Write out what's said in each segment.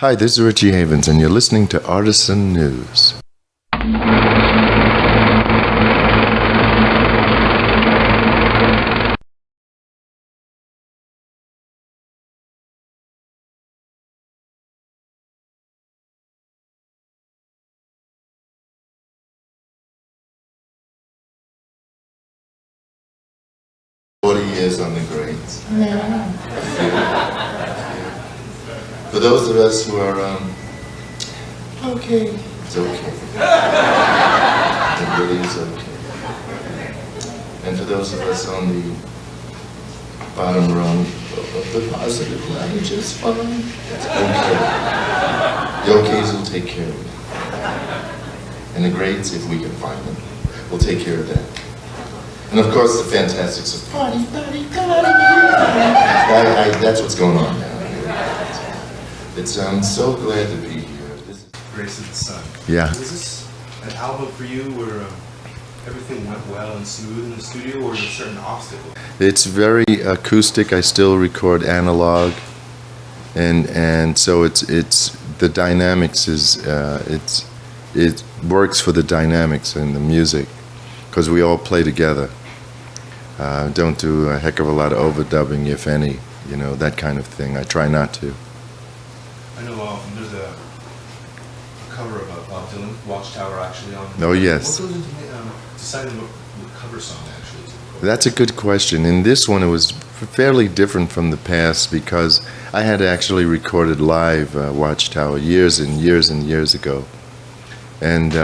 Hi, this is Richie Havens, and you're listening to Artisan News. Years on the grades. Yeah. For those of us who are, okay, it's okay. It really is okay. And for those of us on the bottom rung of the positive ladder, just fine. It's okay. The okays will take care of it. And the grades, if we can find them, will take care of that. And of course, the fantastics of party. That's what's going on now. I'm so glad to be here. This is Grace of the Sun. Yeah. Was this an album for you where everything went well and smooth in the studio, or were there certain obstacles? It's very acoustic. I still record analog, and so it's the dynamics is it works for the dynamics in the music because we all play together. Don't do a heck of a lot of overdubbing, if any, that kind of thing. I try not to. I know there's a cover of Bob Dylan, Watchtower, actually on. Oh yes. What goes into deciding what cover song actually is? That's a good question. In this one, it was fairly different from the past because I had actually recorded live Watchtower years and years and years ago, and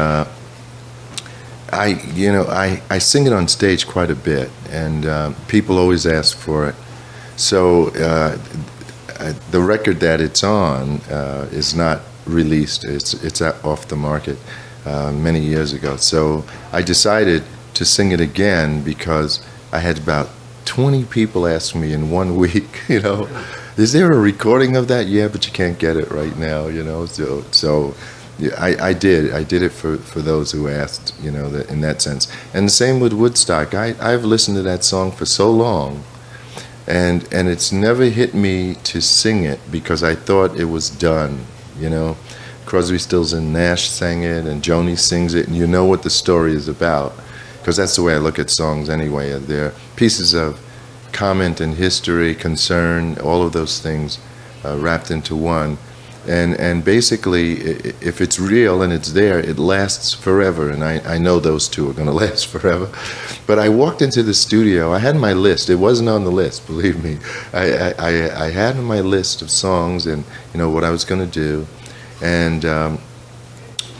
I sing it on stage quite a bit, and people always ask for it. So the record that it's on is not released. It's off the market many years ago. So I decided to sing it again because I had about 20 people ask me in 1 week, is there a recording of that? Yeah, but you can't get it right now, So yeah, I did it for those who asked, in that sense. And the same with Woodstock. I've listened to that song for so long, and it's never hit me to sing it because I thought it was done, Crosby, Stills and Nash sang it, and Joni sings it, and you know what the story is about, because that's the way I look at songs anyway. They're pieces of comment and history, concern, all of those things wrapped into one. And basically, if it's real and it's there, it lasts forever. And I know those two are going to last forever. But I walked into the studio. I had my list. It wasn't on the list, believe me. I had my list of songs and what I was going to do. And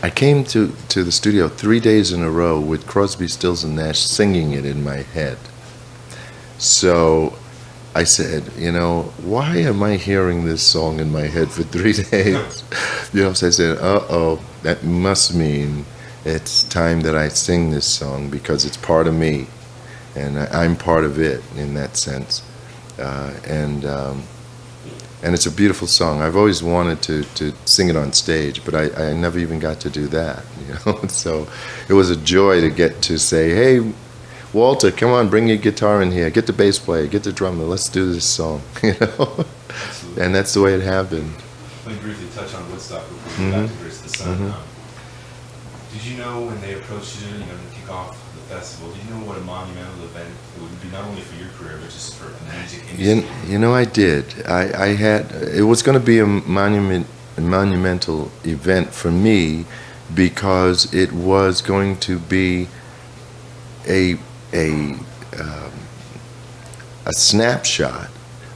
I came to the studio 3 days in a row with Crosby, Stills and Nash singing it in my head. So I said, why am I hearing this song in my head for 3 days? So I said, that must mean it's time that I sing this song because it's part of me, and I'm part of it in that sense. And it's a beautiful song. I've always wanted to sing it on stage, but I never even got to do that. So it was a joy to get to say, hey, Walter, come on, bring your guitar in here. Get the bass player, get the drummer. Let's do this song, Absolutely. And that's the way it happened. Let me briefly touch on Woodstock before we go back to Grace of the Sun. Did you know when they approached you, to kick off the festival, did you know what a monumental event it would be, not only for your career, but just for the music industry? I did. It was going to be a monumental event for me because it was going to be a snapshot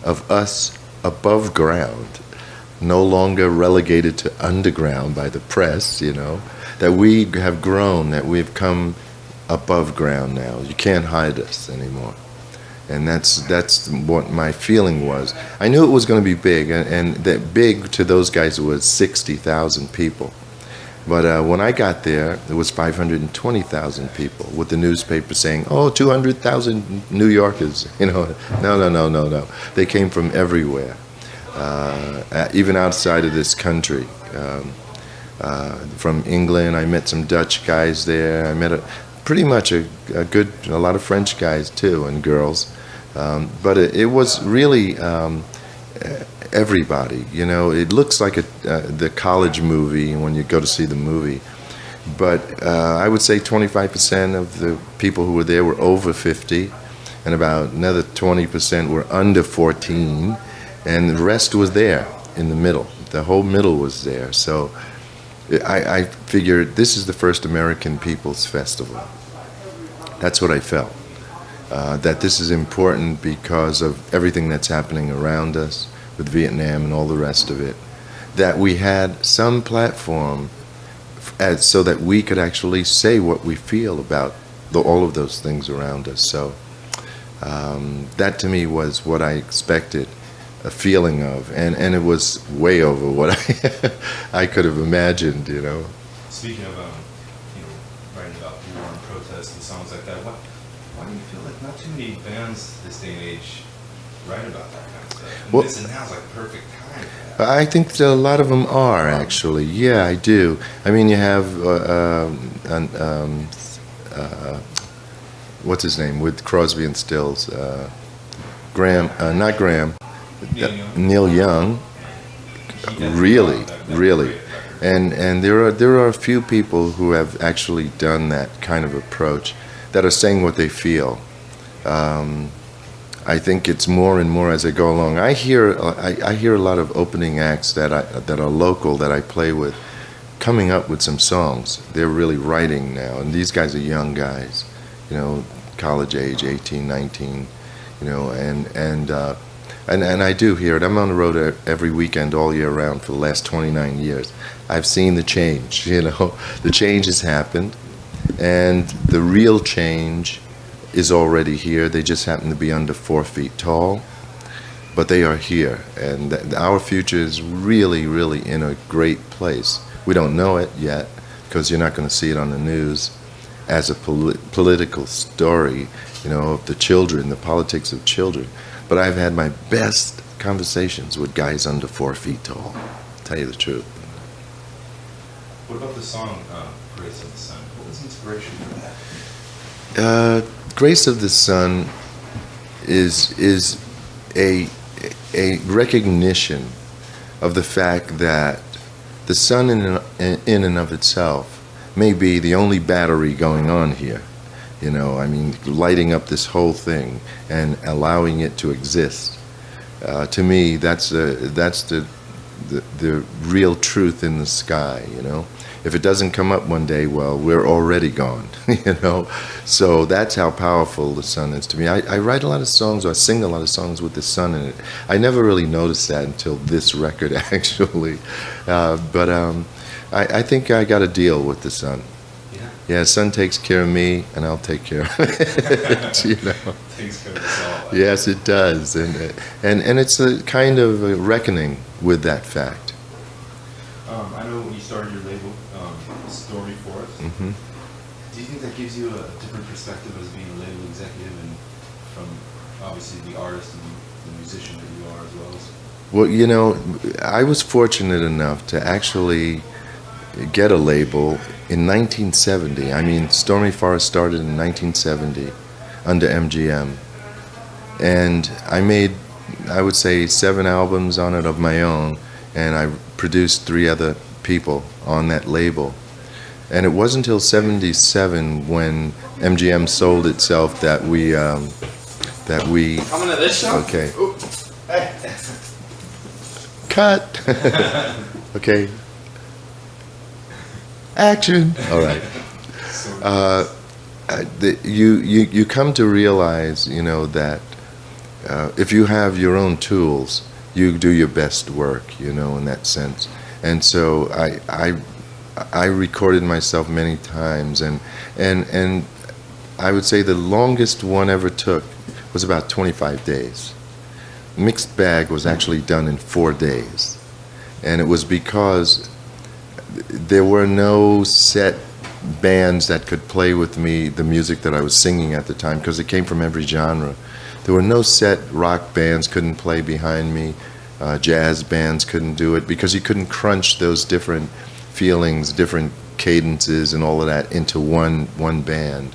of us above ground, no longer relegated to underground by the press, that we have grown, that we've come above ground now. You can't hide us anymore. And that's what my feeling was. I knew it was going to be big, and that big to those guys was 60,000 people. But when I got there, it was 520,000 people, with the newspaper saying, 200,000 New Yorkers. No. They came from everywhere, even outside of this country. From England, I met some Dutch guys there. I met pretty much a lot of French guys too, and girls. But it was really everybody. You know, it looks like the college movie when you go to see the movie, but I would say 25% of the people who were there were over 50, and about another 20% were under 14, and the rest was there in the middle. The whole middle was there. So I figured this is the first American People's Festival. That's what I felt. That this is important because of everything that's happening around us with Vietnam and all the rest of it. That we had some platform so that we could actually say what we feel about all of those things around us. So that to me was what I expected, a feeling of, and it was way over what I could have imagined, you know. Speaking of, writing about war and protest and songs like that, why do you feel like not too many bands this day and age write about that kind of stuff? And well, this and now is like perfect time for that. I think that a lot of them are, actually. Yeah, I do. I mean, you have, what's his name, with Crosby and Stills? Graham, not Graham, Neil Young. Really. And there are a few people who have actually done that kind of approach, that are saying what they feel. I think it's more and more as I go along. I hear a lot of opening acts that are local that I play with, coming up with some songs. They're really writing now, and these guys are young guys, you know, college age, 18, 19, you know, and I do hear it. I'm on the road every weekend all year round for the last 29 years. I've seen the change, you know. The change has happened, and the real change is already here. They just happen to be under 4 feet tall, but they are here, and our future is really, really in a great place. We don't know it yet, because you're not going to see it on the news as a political story, you know, of the children, the politics of children. But I've had my best conversations with guys under 4 feet tall, to tell you the truth. What about the song Grace of the Sun? What was the inspiration for that? Grace of the Sun is a recognition of the fact that the sun in and of itself may be the only battery going on here. You know, I mean, lighting up this whole thing and allowing it to exist. To me, that's the real truth in the sky, you know. If it doesn't come up one day, well, we're already gone, you know. So that's how powerful the sun is to me. I write a lot of songs, or I sing a lot of songs with the sun in it. I never really noticed that until this record, actually. But I think I got a deal with the sun. Yeah, sun takes care of me, and I'll take care of it, you know. Takes care of us all. Yes, it does, and it's a kind of a reckoning with that fact. I know when you started your label, Story Forest. Mm-hmm. Do you think that gives you a different perspective as being a label executive, and from obviously the artist and the musician that you are as well as? Well, you know, I was fortunate enough to actually get a label in 1970. I mean, Stormy Forest started in 1970 under MGM, and I made, I would say, 7 albums on it of my own, and I produced 3 other people on that label. And it wasn't until '77 when MGM sold itself that we Coming to this show? Okay. Cut. Okay. Action. All right. You come to realize, you know, that if you have your own tools, you do your best work, you know, in that sense. And so I recorded myself many times, and I would say the longest one ever took was about 25 days. Mixed Bag was actually done in 4 days, and it was because there were no set bands that could play with me the music that I was singing at the time, because it came from every genre. There were no set rock bands couldn't play behind me, jazz bands couldn't do it, because you couldn't crunch those different feelings, different cadences and all of that into one band.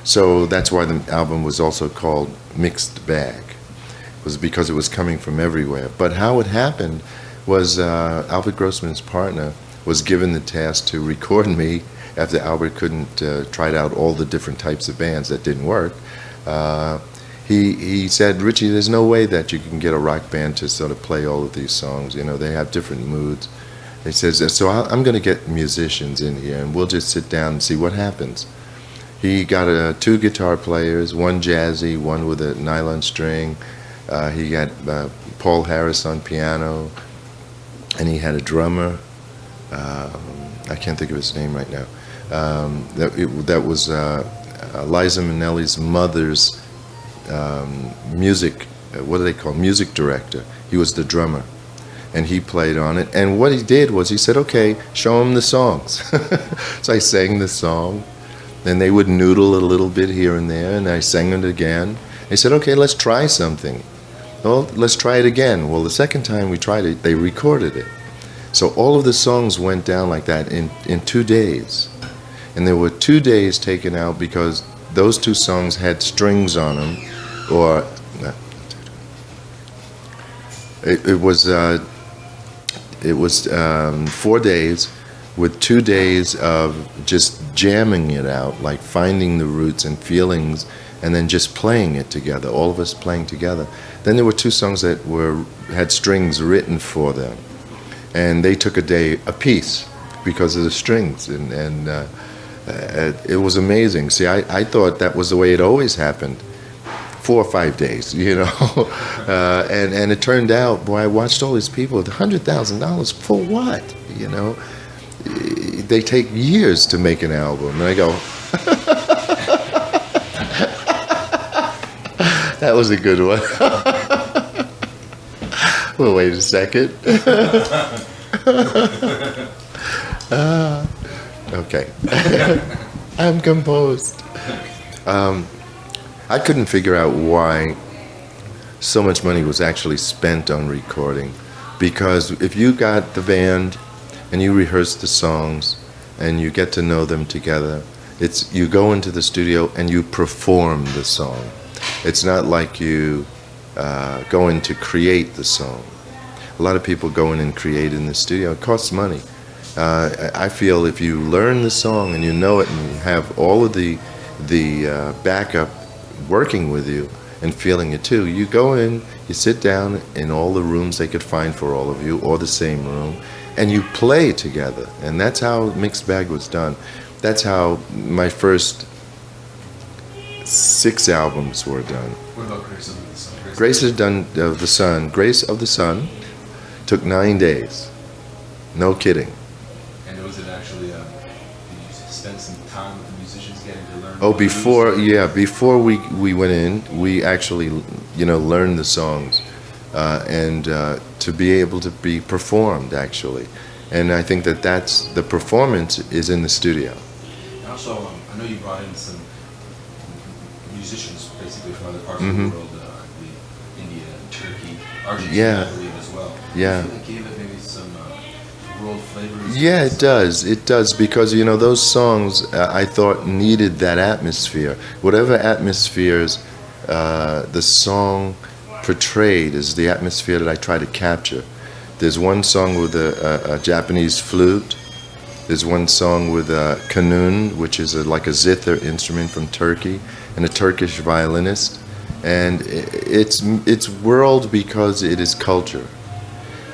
So that's why the album was also called Mixed Bag. was because it was coming from everywhere. But how it happened was Albert Grossman's partner was given the task to record me after Albert couldn't try out all the different types of bands that didn't work. He said, Richie, there's no way that you can get a rock band to sort of play all of these songs. You know, they have different moods. He says, so I'm going to get musicians in here, and we'll just sit down and see what happens. He got 2 guitar players, one jazzy, one with a nylon string. He got Paul Harris on piano, and he had a drummer. I can't think of his name right now. That was Liza Minnelli's mother's music, what do they call, music director. He was the drummer, and he played on it. And what he did was he said, okay, show him the songs. So I sang the song, and they would noodle a little bit here and there, and I sang it again. He said, okay, let's try something. Well, let's try it again. Well, the second time we tried it, they recorded it. So all of the songs went down like that in 2 days. And there were 2 days taken out because those 2 songs had strings on them, or it was 4 days with 2 days of just jamming it out, like finding the roots and feelings, and then just playing it together, all of us playing together. Then there were 2 songs that had strings written for them, and they took a day apiece because of the strings, and it was amazing. See, I thought that was the way it always happened, 4 or 5 days, you know. And it turned out, boy, I watched all these people with $100,000 for what, you know? They take years to make an album, and I go, that was a good one. Well, wait a second. Okay. I'm composed. I couldn't figure out why so much money was actually spent on recording, because if you got the band and you rehearse the songs and you get to know them together, you go into the studio and you perform the song. It's not like you go in to create the song. A lot of people go in and create in the studio. It costs money. I feel if you learn the song and you know it and you have all of the backup working with you and feeling it too, you go in, you sit down in all the rooms they could find for all of you, or the same room, and you play together. And that's how Mixed Bag was done. That's how my first 6 albums were done. What about Grace of the Sun? Grace of the Sun. Grace of the Sun took 9 days. No kidding. And was it actually, did you spend some time with the musicians getting to learn? Oh, before we went in, we actually, learned the songs, and to be able to be performed, actually. And I think that's the performance is in the studio. And also, I know you brought in some musicians, basically from other parts of the world, India, Turkey, Argentina, I believe, as well. Yeah. Do you feel it gave it maybe some world flavors? Yeah, it does. It does, because those songs I thought needed that atmosphere. Whatever atmospheres the song portrayed is the atmosphere that I try to capture. There's one song with a Japanese flute. There's one song with a kanun, which is like a zither instrument from Turkey, and a Turkish violinist. And it's world because it is culture.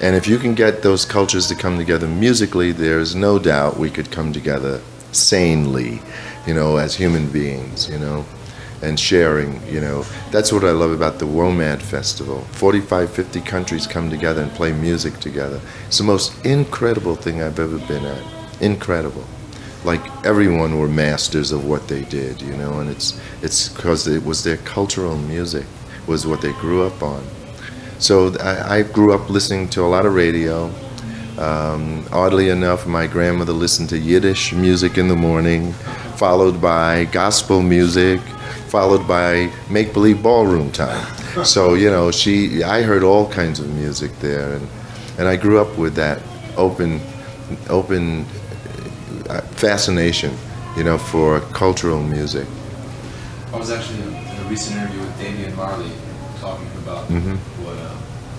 And if you can get those cultures to come together musically, there's no doubt we could come together sanely, as human beings, and sharing, That's what I love about the WOMAD Festival. 45, 50 countries come together and play music together. It's the most incredible thing I've ever been at. Incredible. Like everyone were masters of what they did, and it's because it was their cultural music, was what they grew up on. So I grew up listening to a lot of radio. Oddly enough, my grandmother listened to Yiddish music in the morning, followed by gospel music, followed by make-believe ballroom time. So, I heard all kinds of music there, and I grew up with that open fascination, for cultural music. I was actually in a recent interview with Damian Marley talking about what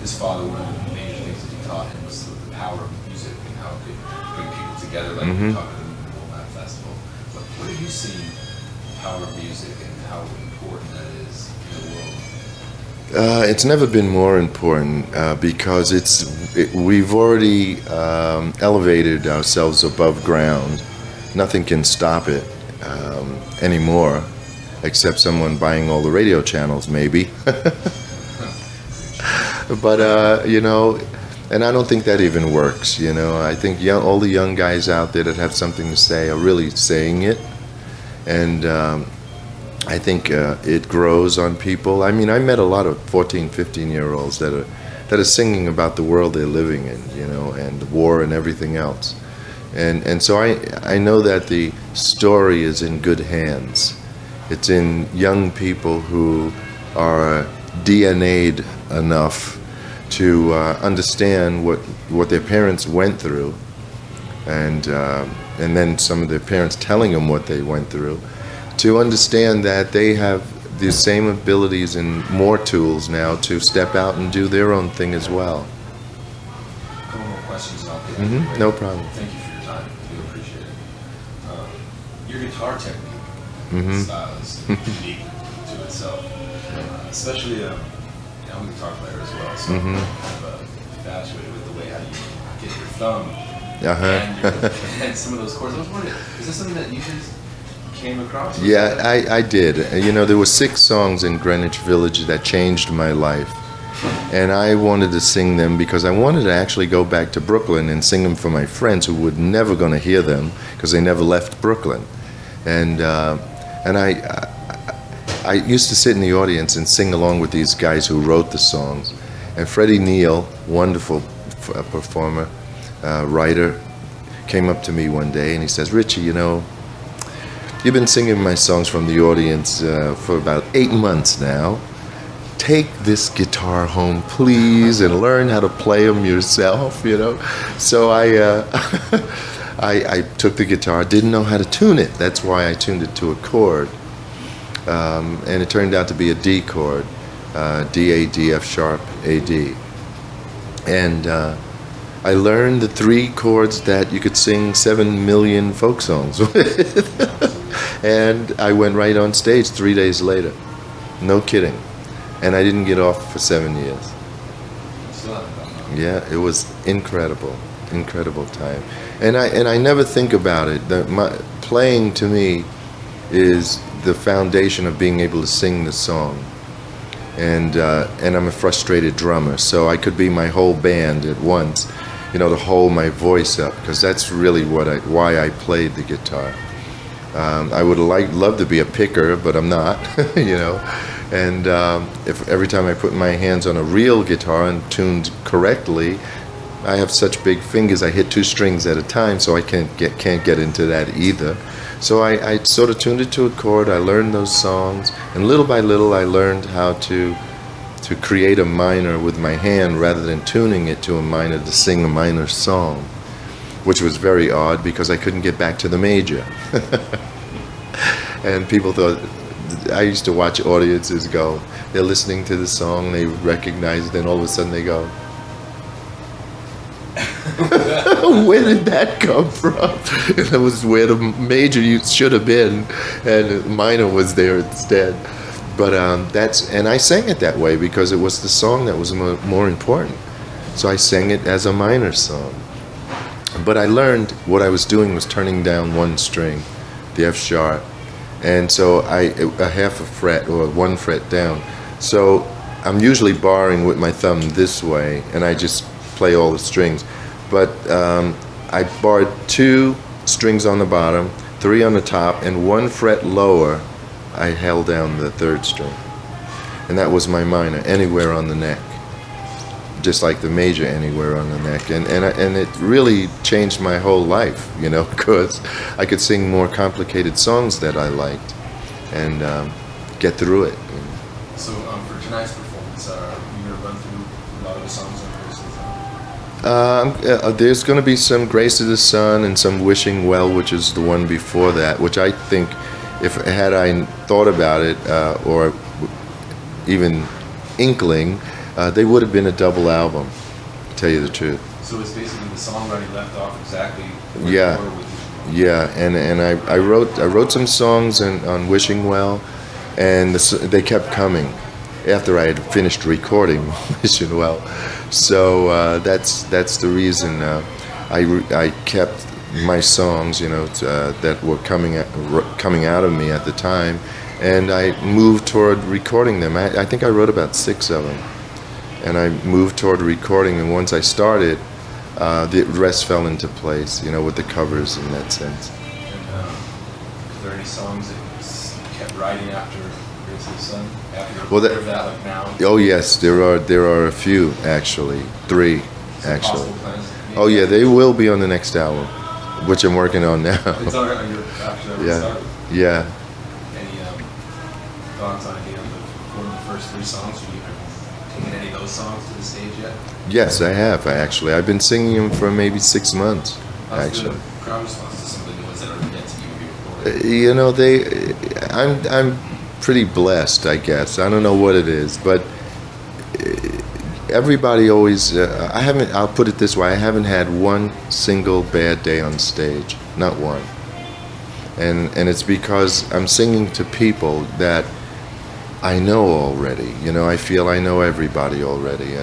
his father, one of the major things that he taught him was the power of music and how it could bring people together, like we talked about the World Festival. But what have you seen the power of music and how important that is in the world? It's never been more important because we've already elevated ourselves above ground. Nothing can stop it anymore, except someone buying all the radio channels, maybe. But you know, and I don't think that even works. You know, I think all the young guys out there that have something to say are really saying it, and I think it grows on people. I mean, I met a lot of 14, 15-year-olds that are singing about the world they're living in, you know, and the war and everything else. And so I know that the story is in good hands. It's in young people who are DNA'd enough to understand what their parents went through, and then some of their parents telling them what they went through, to understand that they have the same abilities and more tools now to step out and do their own thing as well. A couple more questions and I'll get into it. No problem. Thank you for your time. I do appreciate it. Your guitar technique style is unique to itself, especially I'm a guitar player as well, so I'm kind of infatuated with the way how you get your thumb and some of those chords. I was wondering, is this something that you just came across? Yeah, I did. You know, there were 6 songs in Greenwich Village that changed my life. And I wanted to sing them because I wanted to actually go back to Brooklyn and sing them for my friends who were never going to hear them because they never left Brooklyn. And I used to sit in the audience and sing along with these guys who wrote the songs. And Freddie Neal, wonderful performer, writer, came up to me one day and he says, "Richie, you know, you've been singing my songs from the audience for about 8 months now. Take this guitar home, please, and learn how to play them yourself," you know. So I took the guitar, didn't know how to tune it. That's why I tuned it to a chord. And it turned out to be a D chord, D, A, D, F sharp, A, D. And I learned the 3 chords that you could sing 7 million folk songs with. And I went right on stage 3 days later. No kidding. And I didn't get off for 7 years. Yeah, it was incredible, incredible time. And I never think about it. Playing to me is the foundation of being able to sing the song. And I'm a frustrated drummer, so I could be my whole band at once, you know, to hold my voice up, because that's really why I played the guitar. I would love to be a picker, but I'm not, you know. And if every time I put my hands on a real guitar and tuned correctly, I have such big fingers, I hit 2 strings at a time, so I can't get into that either. So I sort of tuned it to a chord. I learned those songs, and little by little I learned how to create a minor with my hand rather than tuning it to a minor to sing a minor song, which was very odd because I couldn't get back to the major. And people thought, I used to watch audiences go, they're listening to the song, they recognize it, then all of a sudden they go, where did that come from? And that was where the major should have been, and the minor was there instead. But and I sang it that way because it was the song that was more important. So I sang it as a minor song. But I learned what I was doing was turning down 1 string, the F sharp, and so a half a fret or 1 fret down. So I'm usually barring with my thumb this way, and I just play all the strings. But I barred 2 strings on the bottom, 3 on the top, and 1 fret lower, I held down the 3rd string. And that was my minor, anywhere on the neck. Just like the major, anywhere on the neck. And it really changed my whole life, you know, because I could sing more complicated songs that I liked and get through it. So for tonight's performance, you're going to run through a lot of the songs on there's going to be some Grace of the Sun and some Wishing Well, which is the one before that, which I think, had I thought about it or even inkling, they would have been a double album, to tell you the truth. So it's basically the songwriting left off exactly where Yeah. you were with Yeah, and I wrote some songs on Wishing Well, and they kept coming after I had finished recording Wishing Well. So that's the reason I kept my songs, that were coming out of me at the time, and I moved toward recording them. I think I wrote about 6 of them, and I moved toward recording them. Once I started, the rest fell into place, with the covers in that sense. And are there any songs that you kept writing after Race of the Sun? After you recorded that, like now? Oh yes, there are a few actually, 3 actually. Possible plans? Oh yeah, they will be on the next album, which I'm working on now. It's all right on your after the Yeah, start. yeah. Any thoughts on any of the first 3 songs? Have you taken any of those songs to the stage yet? Yes, I have actually. I've been singing them for maybe 6 months. How's Actually, the crowd response to some of the new ones that are yet to be recorded? I'm pretty blessed, I guess. I don't know what it is, but everybody always. I'll put it this way: I haven't had one single bad day on stage, not one. And it's because I'm singing to people that I know already. I feel I know everybody already,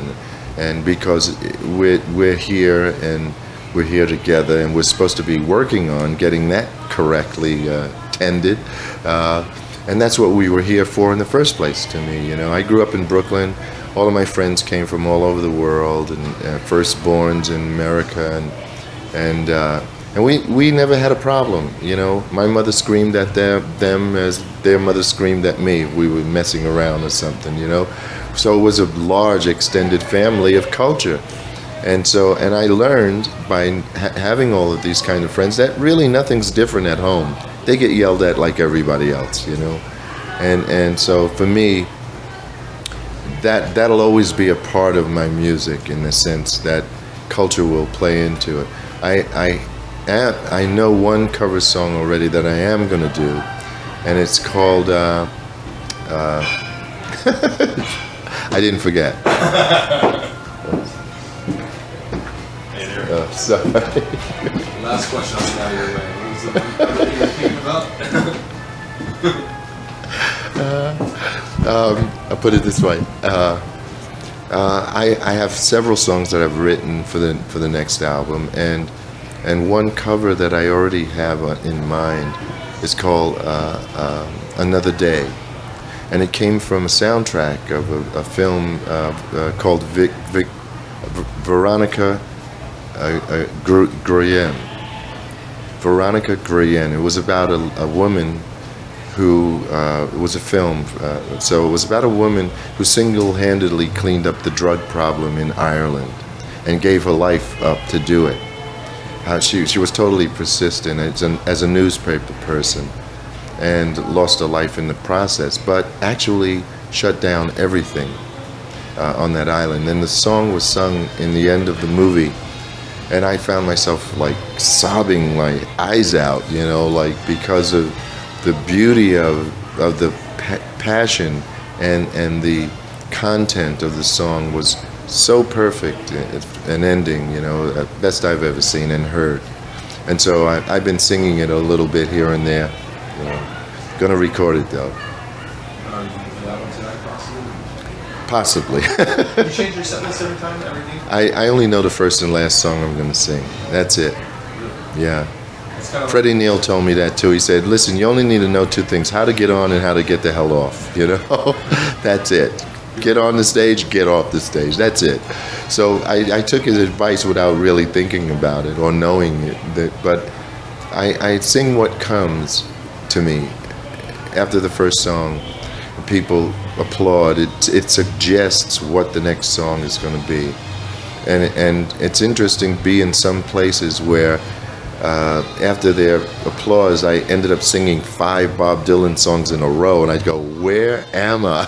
and because we're here and we're here together, and we're supposed to be working on getting that correctly tended, and that's what we were here for in the first place. To me, I grew up in Brooklyn. All of my friends came from all over the world, and firstborns in America, and we never had a problem. My mother screamed at them as their mother screamed at me if we were messing around or something. So it was a large extended family of culture. And I learned by having all of these kind of friends that really nothing's different at home. They get yelled at like everybody else, and so for me, that'll always be a part of my music, in the sense that culture will play into it. I know one cover song already that I am going to do, and it's called I didn't forget. Oh, sorry. Last question, I'll get out of your way. What was the thinking about? I'll put it this way. I have several songs that I've written for the next album, and one cover that I already have in mind is called Another Day, and it came from a soundtrack of a film called Veronica Gruyene. Veronica Gruyene. It was about a woman who, it was a film, so it was about a woman who single-handedly cleaned up the drug problem in Ireland and gave her life up to do it. She was totally persistent as a newspaper person, and lost her life in the process, but actually shut down everything on that island. And the song was sung in the end of the movie, and I found myself like sobbing my eyes out, because of the beauty of the passion and the content of the song was so perfect an ending, best I've ever seen and heard. And so I've been singing it a little bit here and there. Gonna record it though. Are you going for that one tonight, Possibly. possibly? You change your set list every time, everything? I only know the first and last song I'm gonna sing. That's it. Yeah. It's kind of Freddie Neal told me that too. He said, listen, you only need to know 2 things: how to get on and how to get the hell off. That's it. Get on the stage, get off the stage. That's it. So I took his advice without really thinking about it or knowing it. But I sing what comes to me. After the first song, people applaud. It suggests what the next song is going to be. And it's interesting to be in some places where after their applause, I ended up singing 5 Bob Dylan songs in a row, and I'd go, where am I?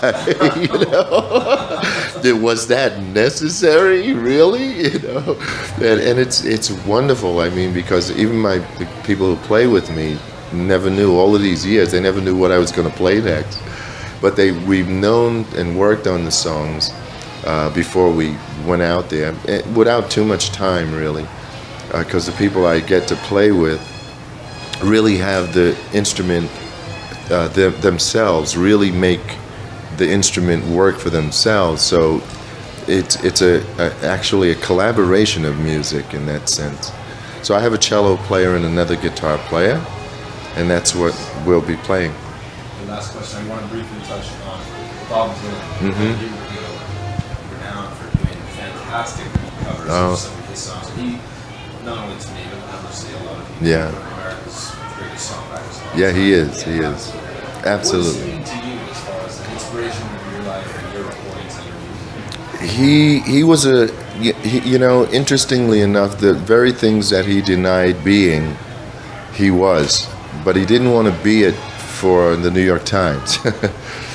Was that necessary, really? And it's wonderful. I mean, because even the people who play with me never knew, all of these years, they never knew what I was going to play next. but we've known and worked on the songs before we went out there, without too much time really, because the people I get to play with really have the instrument themselves, really make the instrument work for themselves. So it's actually a collaboration of music in that sense. So I have a cello player and another guitar player, and that's what we'll be playing. The last question, I want to briefly touch on Bob Dylan. Mm-hmm. You're renowned for doing fantastic covers of some of his songs. He, not only to me, but obviously a lot of people, Yeah. one of America's greatest songwriters. Yeah, he is. He is. Absolutely. What does he mean to you as far as an inspiration of your life and your recordings and your music? He was you know, interestingly enough, the very things that he denied being, he was. But he didn't want to be it for the New York Times.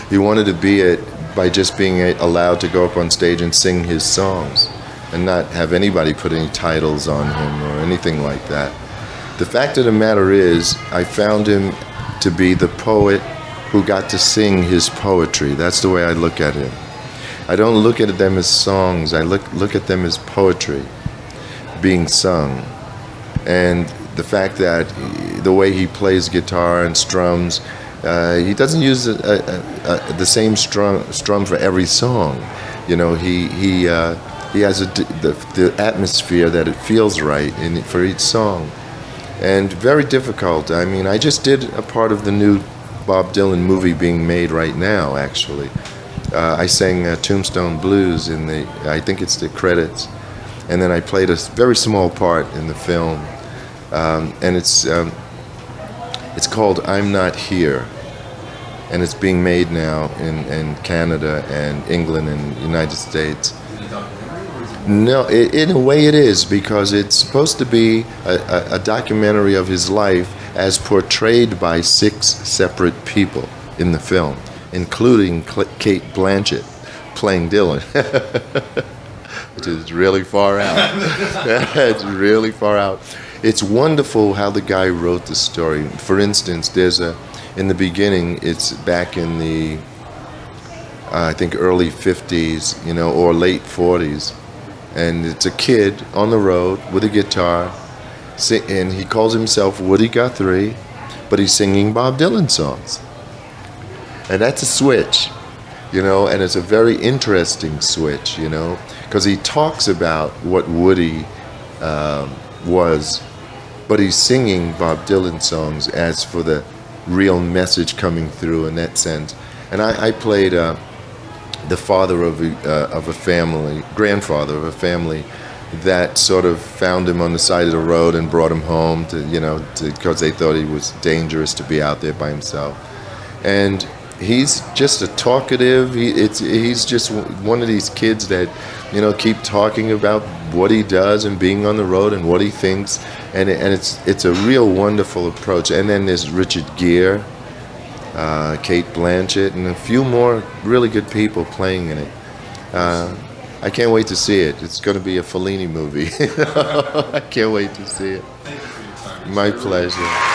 He wanted to be it by just being allowed to go up on stage and sing his songs and not have anybody put any titles on him or anything like that. The fact of the matter is, I found him to be the poet who got to sing his poetry. That's the way I look at him. I don't look at them as songs. I look at them as poetry being sung. And the fact that the way he plays guitar and strums, he doesn't use the same strum for every song. You know, he has the atmosphere that it feels right for each song. And very difficult. I mean, I just did a part of the new Bob Dylan movie being made right now, actually. I sang Tombstone Blues in I think it's the credits, and then I played a very small part in the film, and it's called I'm Not Here, and it's being made now in Canada and England and United States. No, in a way it is, because it's supposed to be a documentary of his life as portrayed by 6 separate people in the film, including Kate Blanchett playing Dylan, which is really far out. It's really far out. It's wonderful how the guy wrote the story. For instance, in the beginning, it's back in the, I think, early 50s, you know, or late 40s. And it's a kid on the road with a guitar, and he calls himself Woody Guthrie, but he's singing Bob Dylan songs. And that's a switch, you know, and it's a very interesting switch, you know, because he talks about what Woody was, but he's singing Bob Dylan songs as for the real message coming through in that sense. And I played the father of a family, grandfather of a family that sort of found him on the side of the road and brought him home because they thought he was dangerous to be out there by himself. And he's just a talkative. He's just one of these kids that, you know, keep talking about what he does and being on the road and what he thinks, and it's a real wonderful approach. And then there's Richard Gere, Kate Blanchett, and a few more really good people playing in it. I can't wait to see it. It's going to be a Fellini movie. I can't wait to see it. Thank you for your time. My pleasure.